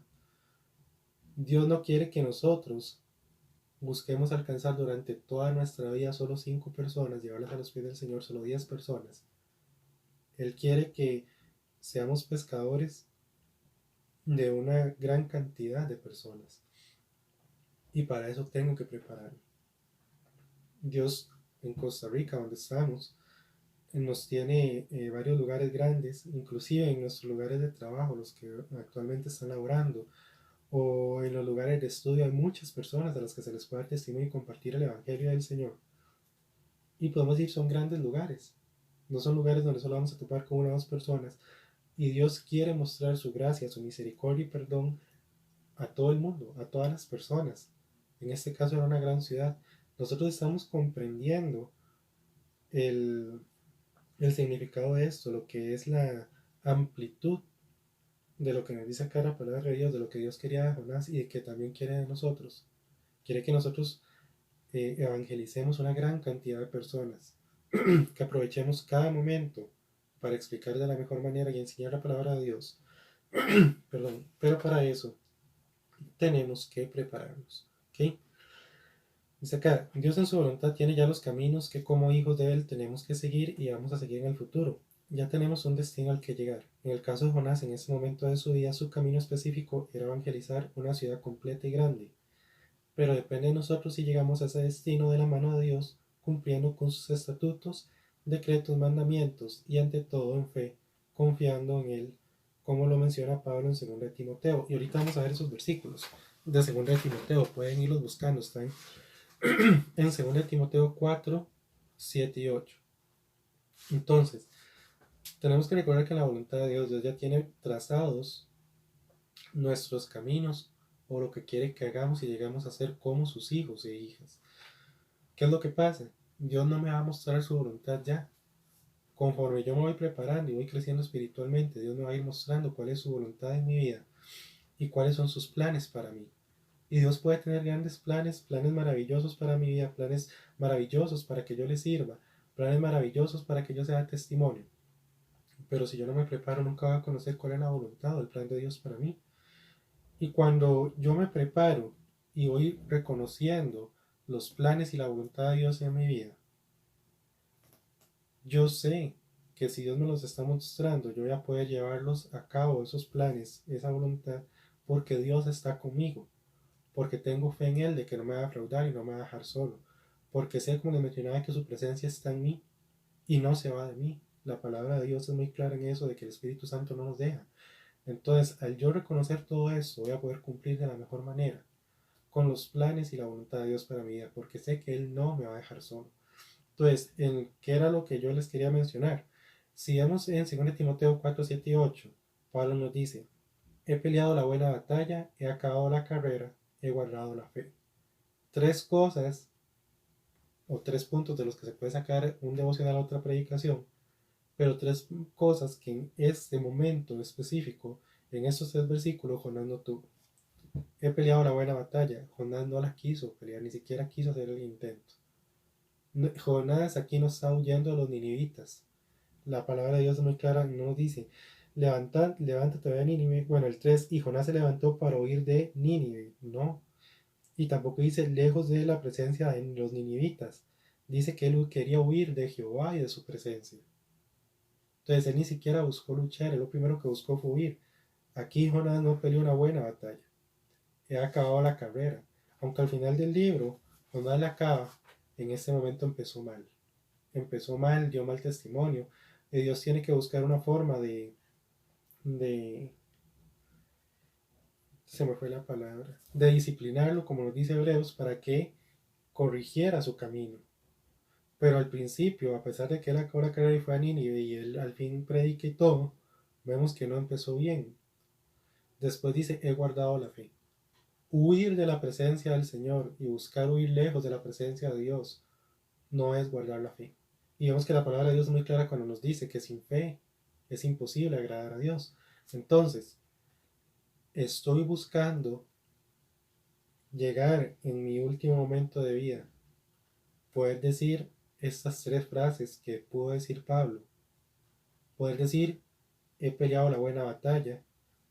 Dios no quiere que nosotros busquemos alcanzar durante toda nuestra vida solo 5 personas, llevarlas a los pies del Señor, solo 10 personas. Él quiere que seamos pescadores de una gran cantidad de personas. y para eso tengo que prepararme. Dios en Costa Rica, donde estamos, nos tiene varios lugares grandes, inclusive en nuestros lugares de trabajo, los que actualmente están laborando, o en los lugares de estudio hay muchas personas a las que se les puede dar testimonio y compartir el Evangelio del Señor. Y podemos decir, son grandes lugares, no son lugares donde solo vamos a topar con una o dos personas, y Dios quiere mostrar su gracia, su misericordia y perdón a todo el mundo, a todas las personas. En este caso era una gran ciudad. Nosotros estamos comprendiendo el, el significado de esto, lo que es la amplitud de lo que nos dice acá la palabra de Dios, de lo que Dios quería de Jonás y de que también quiere de nosotros. Quiere que nosotros evangelicemos una gran cantidad de personas, que aprovechemos cada momento para explicar de la mejor manera y enseñar la palabra de Dios. Perdón, pero para eso tenemos que prepararnos. ¿Okay? Dice acá, Dios en su voluntad tiene ya los caminos que como hijos de Él tenemos que seguir y vamos a seguir en el futuro. Ya tenemos un destino al que llegar. En el caso de Jonás, en ese momento de su vida, su camino específico era evangelizar una ciudad completa y grande. Pero depende de nosotros si llegamos a ese destino de la mano de Dios, cumpliendo con sus estatutos, decretos, mandamientos y ante todo en fe, confiando en Él, como lo menciona Pablo en 2 de Timoteo. Y ahorita vamos a ver esos versículos de 2 de Timoteo, pueden irlos buscando, están en 2 de Timoteo 4, 7 y 8. Entonces, tenemos que recordar que la voluntad de Dios, Dios ya tiene trazados nuestros caminos o lo que quiere que hagamos y llegamos a ser como sus hijos e hijas. ¿Qué es lo que pasa? Dios no me va a mostrar su voluntad ya. Conforme yo me voy preparando y voy creciendo espiritualmente, Dios me va a ir mostrando cuál es su voluntad en mi vida y cuáles son sus planes para mí. Y Dios puede tener grandes planes, planes maravillosos para mi vida, planes maravillosos para que yo le sirva, planes maravillosos para que yo sea testimonio. Pero si yo no me preparo, nunca voy a conocer cuál es la voluntad o el plan de Dios para mí. Y cuando yo me preparo y voy reconociendo los planes y la voluntad de Dios en mi vida, yo sé que si Dios me los está mostrando, yo voy a poder llevarlos a cabo, esos planes, esa voluntad, porque Dios está conmigo, porque tengo fe en Él de que no me va a defraudar y no me va a dejar solo, porque sé, como les mencionaba, que su presencia está en mí y no se va de mí. La palabra de Dios es muy clara en eso, de que el Espíritu Santo no nos deja. Entonces, al yo reconocer todo eso, voy a poder cumplir de la mejor manera con los planes y la voluntad de Dios para mi vida, porque sé que Él no me va a dejar solo. Entonces, ¿qué era lo que yo les quería mencionar? Si vemos en 2 Timoteo 4, 7 y 8, Pablo nos dice, he peleado la buena batalla, he acabado la carrera, he guardado la fe. Tres cosas o tres puntos de los que se puede sacar un devocional a otra predicación, pero tres cosas que en este momento específico, en estos tres versículos, Jonás no tuvo. He peleado la buena batalla. Jonás no la quiso pelear, ni siquiera quiso hacer el intento. Jonás aquí no está huyendo a los ninivitas. La palabra de Dios es muy clara, no nos dice, levántate, ve a Nínive. Bueno, el 3, y Jonás se levantó para huir de Nínive. No. Y tampoco dice lejos de la presencia de los ninivitas. Dice que él quería huir de Jehová y de su presencia. Entonces él ni siquiera buscó luchar, él lo primero que buscó fue huir. Aquí Jonás no peleó una buena batalla. He acabado la carrera. Aunque al final del libro Jonás la acaba, en este momento empezó mal. Empezó mal, dio mal testimonio. Y Dios tiene que buscar una forma de se me fue la palabra, de disciplinarlo, como nos dice Hebreos, para que corrigiera su camino. Pero al principio, a pesar de que él acabó la carrera y fue a Nínive y él al fin predica y todo, vemos que no empezó bien. Después dice, he guardado la fe. Huir de la presencia del Señor y buscar huir lejos de la presencia de Dios no es guardar la fe. Y vemos que la palabra de Dios es muy clara cuando nos dice que sin fe es imposible agradar a Dios. Entonces, estoy buscando llegar en mi último momento de vida, poder decir estas tres frases que pudo decir Pablo. Poder decir, he peleado la buena batalla.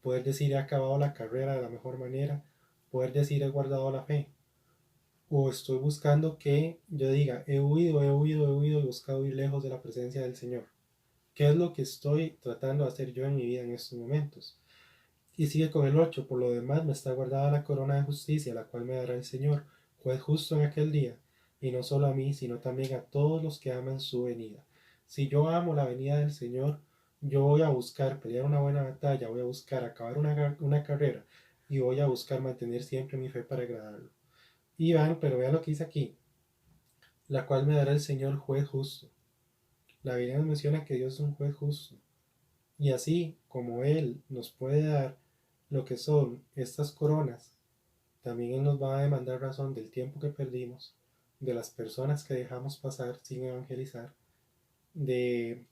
Poder decir, he acabado la carrera de la mejor manera. Poder decir, he guardado la fe. O estoy buscando que yo diga, he huido y buscado ir lejos de la presencia del Señor. ¿Qué es lo que estoy tratando de hacer yo en mi vida en estos momentos? Y sigue con el 8: por lo demás me está guardada la corona de justicia, la cual me dará el Señor, juez justo en aquel día, y no solo a mí, sino también a todos los que aman su venida. Si yo amo la venida del Señor, yo voy a buscar pelear una buena batalla, voy a buscar acabar una carrera, y voy a buscar mantener siempre mi fe para agradarlo. Y vean lo que dice aquí, la cual me dará el Señor juez justo. La Biblia nos menciona que Dios es un juez justo. Y así como Él nos puede dar lo que son estas coronas, también Él nos va a demandar razón del tiempo que perdimos, de las personas que dejamos pasar sin evangelizar, de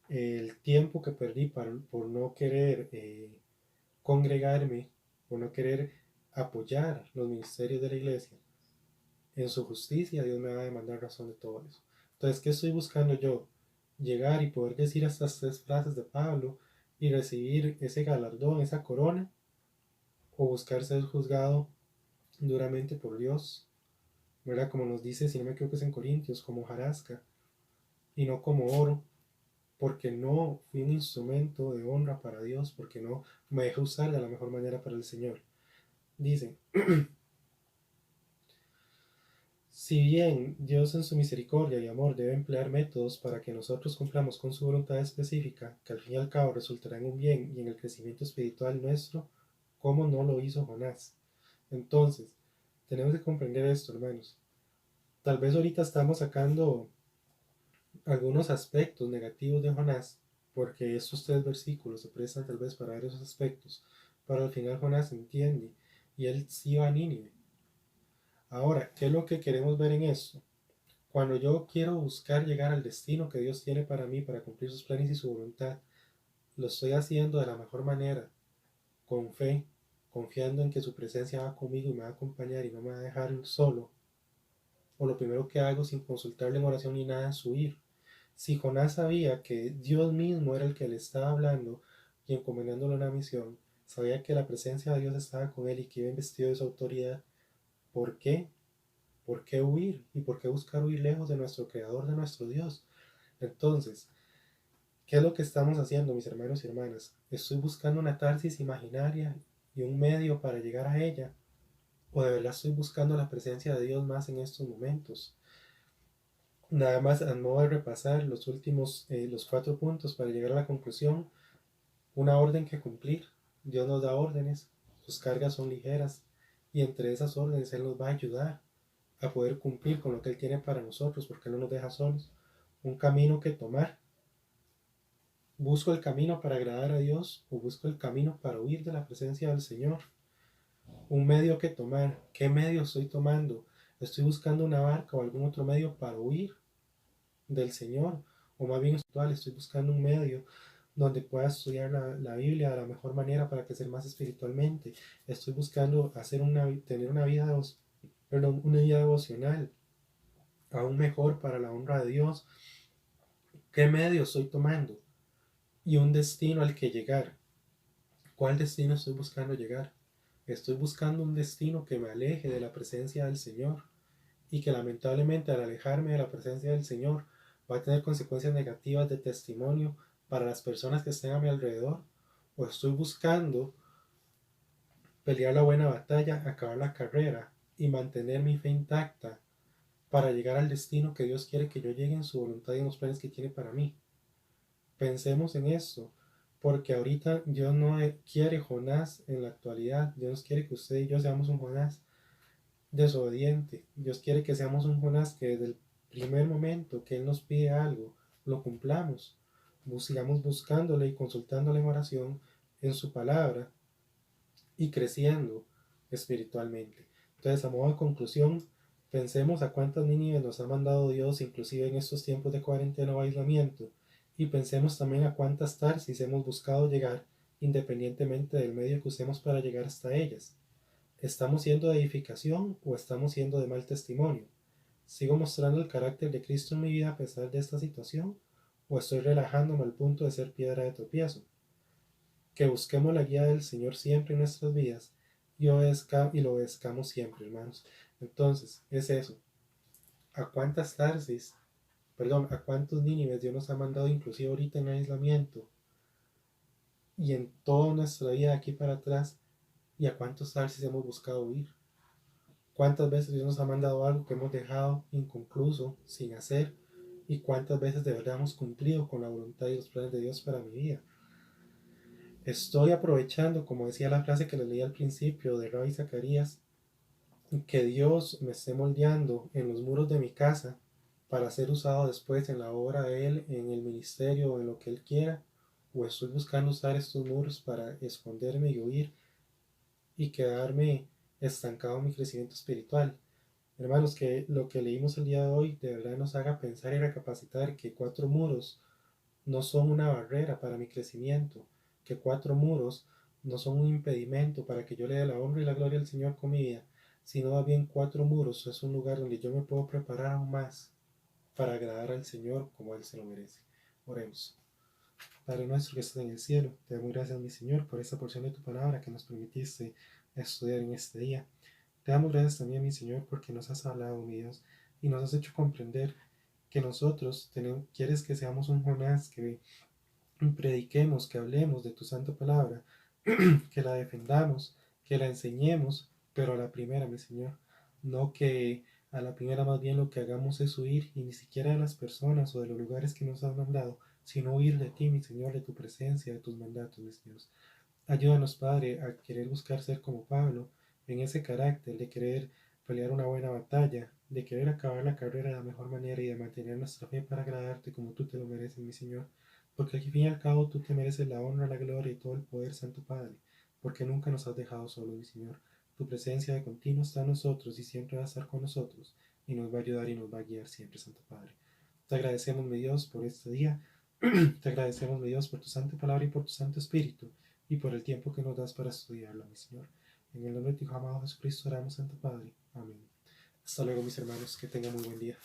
el tiempo que perdí por no querer congregarme, por no querer apoyar los ministerios de la iglesia. En su justicia Dios me va a demandar razón de todo eso. Entonces, ¿qué estoy buscando yo? Llegar y poder decir estas 3 frases de Pablo y recibir ese galardón, esa corona, o buscar ser juzgado duramente por Dios, ¿verdad? Como nos dice, si no me equivoco, es en Corintios, como hojarasca y no como oro, porque no fui un instrumento de honra para Dios, porque no me dejé usar de la mejor manera para el Señor. Dice, si bien Dios en su misericordia y amor debe emplear métodos para que nosotros cumplamos con su voluntad específica, que al fin y al cabo resultará en un bien y en el crecimiento espiritual nuestro, ¿cómo no lo hizo Jonás? Entonces, tenemos que comprender esto, hermanos. Tal vez ahorita estamos sacando algunos aspectos negativos de Jonás, porque estos 3 versículos se prestan tal vez para ver esos aspectos, pero al final Jonás entiende y él sí va a Nínive. Ahora, ¿qué es lo que queremos ver en esto? Cuando yo quiero buscar llegar al destino que Dios tiene para mí, para cumplir sus planes y su voluntad, lo estoy haciendo de la mejor manera, con fe, confiando en que su presencia va conmigo y me va a acompañar y no me va a dejar solo. O lo primero que hago sin consultarle en oración ni nada es huir. Si Jonás sabía que Dios mismo era el que le estaba hablando y encomendándole una misión, sabía que la presencia de Dios estaba con él y que iba investido de su autoridad, ¿por qué? ¿Por qué huir? ¿Y por qué buscar huir lejos de nuestro Creador, de nuestro Dios? Entonces, ¿qué es lo que estamos haciendo, mis hermanos y hermanas? ¿Estoy buscando una Tarsis imaginaria y un medio para llegar a ella? ¿O de verdad estoy buscando la presencia de Dios más en estos momentos? Nada más a modo de repasar los últimos, los 4 puntos para llegar a la conclusión. Una orden que cumplir. Dios nos da órdenes, sus cargas son ligeras y entre esas órdenes Él nos va a ayudar a poder cumplir con lo que Él tiene para nosotros, porque Él no nos deja solos. Un camino que tomar. ¿Busco el camino para agradar a Dios o busco el camino para huir de la presencia del Señor? Un medio que tomar. ¿Qué medio estoy tomando? ¿Estoy buscando una barca o algún otro medio para huir del Señor? O más bien espiritual, estoy buscando un medio donde pueda estudiar la Biblia de la mejor manera para crecer más espiritualmente. Estoy buscando tener una vida devocional aún mejor para la honra de Dios. ¿Qué medio estoy tomando? Y un destino al que llegar. ¿Cuál destino estoy buscando llegar? Estoy buscando un destino que me aleje de la presencia del Señor y que lamentablemente al alejarme de la presencia del Señor va a tener consecuencias negativas de testimonio para las personas que estén a mi alrededor. O estoy buscando pelear la buena batalla, acabar la carrera y mantener mi fe intacta para llegar al destino que Dios quiere que yo llegue en su voluntad y en los planes que tiene para mí. Pensemos en esto, porque ahorita Dios no quiere Jonás en la actualidad. Dios quiere que usted y yo seamos un Jonás desobediente. Dios quiere que seamos un Jonás que desde el primer momento que Él nos pide algo, lo cumplamos. Sigamos buscándole y consultándole en oración en su palabra y creciendo espiritualmente. Entonces, a modo de conclusión, pensemos a cuántas Nínives nos ha mandado Dios, inclusive en estos tiempos de cuarentena o aislamiento, y pensemos también a cuántas Tarsis hemos buscado llegar, independientemente del medio que usemos para llegar hasta ellas. ¿Estamos siendo de edificación o estamos siendo de mal testimonio? ¿Sigo mostrando el carácter de Cristo en mi vida a pesar de esta situación? ¿O estoy relajándome al punto de ser piedra de tropiezo? Que busquemos la guía del Señor siempre en nuestras vidas y lo obedezcamos siempre, hermanos. Entonces, es eso. ¿A cuántas Tarsis, a cuántos Nínives Dios nos ha mandado, inclusive ahorita en aislamiento, y en toda nuestra vida de aquí para atrás, y a cuántos veces hemos buscado huir. Cuántas veces Dios nos ha mandado algo que hemos dejado inconcluso, sin hacer, y cuántas veces de verdad hemos cumplido con la voluntad y los planes de Dios para mi vida. Estoy aprovechando, como decía la frase que les leí al principio de Rabbi Zacarías, que Dios me esté moldeando en los muros de mi casa para ser usado después en la obra de Él, en el ministerio o en lo que Él quiera, o estoy buscando usar estos muros para esconderme y huir y quedarme estancado en mi crecimiento espiritual. Hermanos, que lo que leímos el día de hoy de verdad nos haga pensar y recapacitar que 4 muros no son una barrera para mi crecimiento, que 4 muros no son un impedimento para que yo le dé la honra y la gloria al Señor con mi vida, sino más bien 4 muros es un lugar donde yo me puedo preparar aún más para agradar al Señor como Él se lo merece. Oremos. Padre nuestro que estás en el cielo, te damos gracias, mi Señor, por esta porción de tu palabra que nos permitiste estudiar en este día. Te damos gracias también, mi Señor, porque nos has hablado, mi Dios, y nos has hecho comprender que nosotros quieres que seamos un Jonás, que prediquemos, que hablemos de tu santa palabra, que la defendamos, que la enseñemos, pero a la primera, mi Señor, no que a la primera más bien lo que hagamos es huir, y ni siquiera de las personas o de los lugares que nos has mandado, sino huir de ti, mi Señor, de tu presencia, de tus mandatos, mi Señor. Ayúdanos, Padre, a querer buscar ser como Pablo, en ese carácter de querer pelear una buena batalla, de querer acabar la carrera de la mejor manera y de mantener nuestra fe para agradarte como tú te lo mereces, mi Señor. Porque al fin y al cabo tú te mereces la honra, la gloria y todo el poder, Santo Padre, porque nunca nos has dejado solos, mi Señor. Tu presencia de continuo está en nosotros y siempre va a estar con nosotros y nos va a ayudar y nos va a guiar siempre, Santo Padre. Te agradecemos, mi Dios, por este día. Te agradecemos, mi Dios, por tu santa palabra y por tu santo espíritu y por el tiempo que nos das para estudiarla, mi Señor. En el nombre de tu Hijo amado Jesucristo oramos, Santo Padre. Amén. Hasta luego, mis hermanos. Que tengan muy buen día.